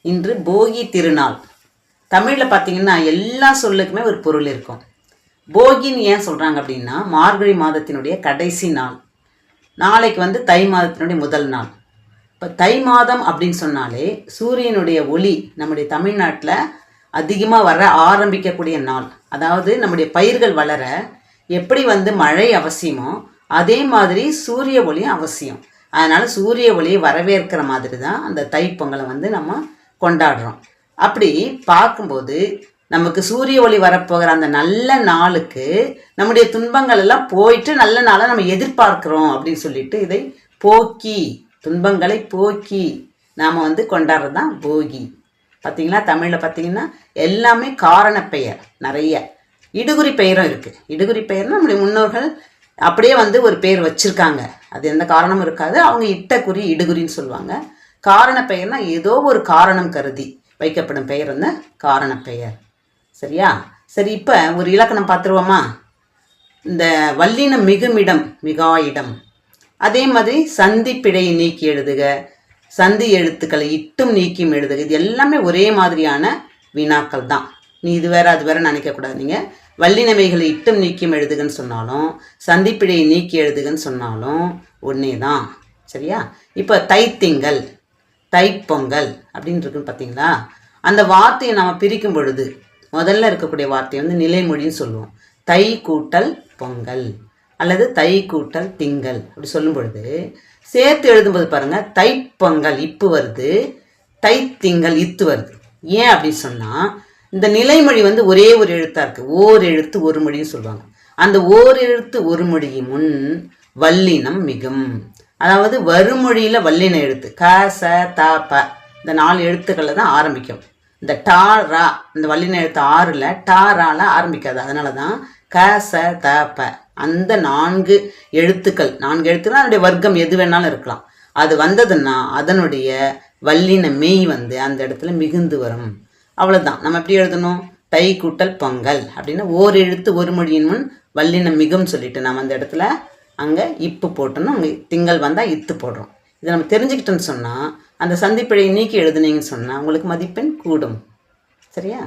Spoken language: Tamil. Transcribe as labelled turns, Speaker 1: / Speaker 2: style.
Speaker 1: இன்று போகி திருநாள். தமிழில் பார்த்தீங்கன்னா எல்லா சொல்லுக்குமே ஒரு பொருள் இருக்கும். போகின்னு ஏன் சொல்கிறாங்க அப்படின்னா, மார்கழி மாதத்தினுடைய கடைசி நாள். நாளைக்கு தை மாதத்தினுடைய முதல் நாள். இப்போ தை மாதம் அப்படின்னு சொன்னாலே சூரியனுடைய ஒளி நம்முடைய தமிழ்நாட்டில் அதிகமாக வர ஆரம்பிக்கக்கூடிய நாள். அதாவது நம்முடைய பயிர்கள் வளர எப்படி மழை அவசியமோ அதே மாதிரி சூரிய ஒளியும் அவசியம். அதனால் சூரிய ஒளியை வரவேற்கிற மாதிரி தான் அந்த தைப்பொங்கலை நம்ம கொண்டாடுறோம். அப்படி பார்க்கும்போது நமக்கு சூரிய ஒளி வரப்போகிற அந்த நல்ல நாளுக்கு நம்முடைய துன்பங்கள் எல்லாம் போயிட்டு நல்ல நாளை நம்ம எதிர்பார்க்கிறோம் அப்படின்னு சொல்லிட்டு இதை போக்கி, துன்பங்களை போக்கி நாம் கொண்டாடுறது தான் போகி. பார்த்திங்களா, தமிழில் பார்த்திங்கன்னா எல்லாமே காரண பெயர், நிறைய இடுகுறி பெயரும் இருக்குது. இடுகுறி பெயர்னா நம்முடைய முன்னோர்கள் அப்படியே ஒரு பேர் வச்சுருக்காங்க. அது எந்த காரணமும் இருக்காது, அவங்க இட்ட குறி இடுகுறின்னு சொல்லுவாங்க. காரண பெயர்னா ஏதோ ஒரு காரணம் கருதி வைக்கப்படும் பெயர் காரண பெயர். சரியா? சரி, இப்போ ஒரு இலக்கணம் பார்த்துருவோமா? இந்த வல்லினம் மிகுமிடம் மிகா இடம், அதே மாதிரி சந்தி பிழையை நீக்கி எழுதுக, சந்தி எழுத்துக்களை இட்டும் நீக்கியும் எழுதுக, இது எல்லாமே ஒரே மாதிரியான வினாக்கள் தான். நீ இது வேற அது வேற நினைக்கக்கூடாது. நீங்கள் வல்லினமைகளை இட்டும் நீக்கியும் எழுதுகன்னு சொன்னாலும் சந்திப்பிழையை நீக்கி எழுதுகன்னு சொன்னாலும் ஒன்றே தான். சரியா? இப்போ தைத்திங்கள், தைப்பொங்கல் அப்படின்னு இருக்குன்னு பார்த்தீங்களா? அந்த வார்த்தையை நம்ம பிரிக்கும் பொழுது முதல்ல இருக்கக்கூடிய வார்த்தையை நிலைமொழின்னு சொல்லுவோம். தை கூட்டல் பொங்கல் அல்லது தை கூட்டல் திங்கள் அப்படி சொல்லும் பொழுது சேர்த்து எழுதும்போது பாருங்கள், தைப்பொங்கல் இப்பு வருது, தைத்திங்கள் இத்து வருது. ஏன் அப்படின்னு சொன்னால் இந்த நிலைமொழி ஒரே ஒரு எழுத்தாக இருக்குது. ஓர் எழுத்து ஒரு மொழின்னு சொல்லுவாங்க. அந்த ஓர் எழுத்து ஒரு மொழி முன் வல்லினம் மிகும். அதாவது வருமொழியில் வல்லின எழுத்து க ச த ப இந்த 4 எழுத்துக்களில் தான் ஆரம்பிக்கும். இந்த டா ரா இந்த வல்லின எழுத்து 6ல் டா ரால ஆரம்பிக்காது. அதனால தான் க ச த ப அந்த 4 எழுத்துக்கள், 4 எழுத்துக்கள் அதனுடைய வர்க்கம் எது வேணாலும் இருக்கலாம். அது வந்ததுன்னா அதனுடைய வல்லின மெய் அந்த இடத்துல மிகுந்து வரும். அவ்வளோதான். நம்ம எப்படி எழுதணும்? தை கூட்டல் பொங்கல் அப்படின்னா ஓர் எழுத்து ஒரு மொழியின் முன் வல்லினம் மிகும் சொல்லிட்டு நம்ம அந்த இடத்துல அங்கே இப்பு போட்டோம்னா அங்கே திங்கள் வந்தால் இத்து போடுறோம். இதை நம்ம தெரிஞ்சுக்கிட்டோன்னு சொன்னால் அந்த சந்திப்பிழையை நீக்கி எழுதுனீங்கன்னு சொன்னால் உங்களுக்கு மதிப்பெண் கூடும். சரியா?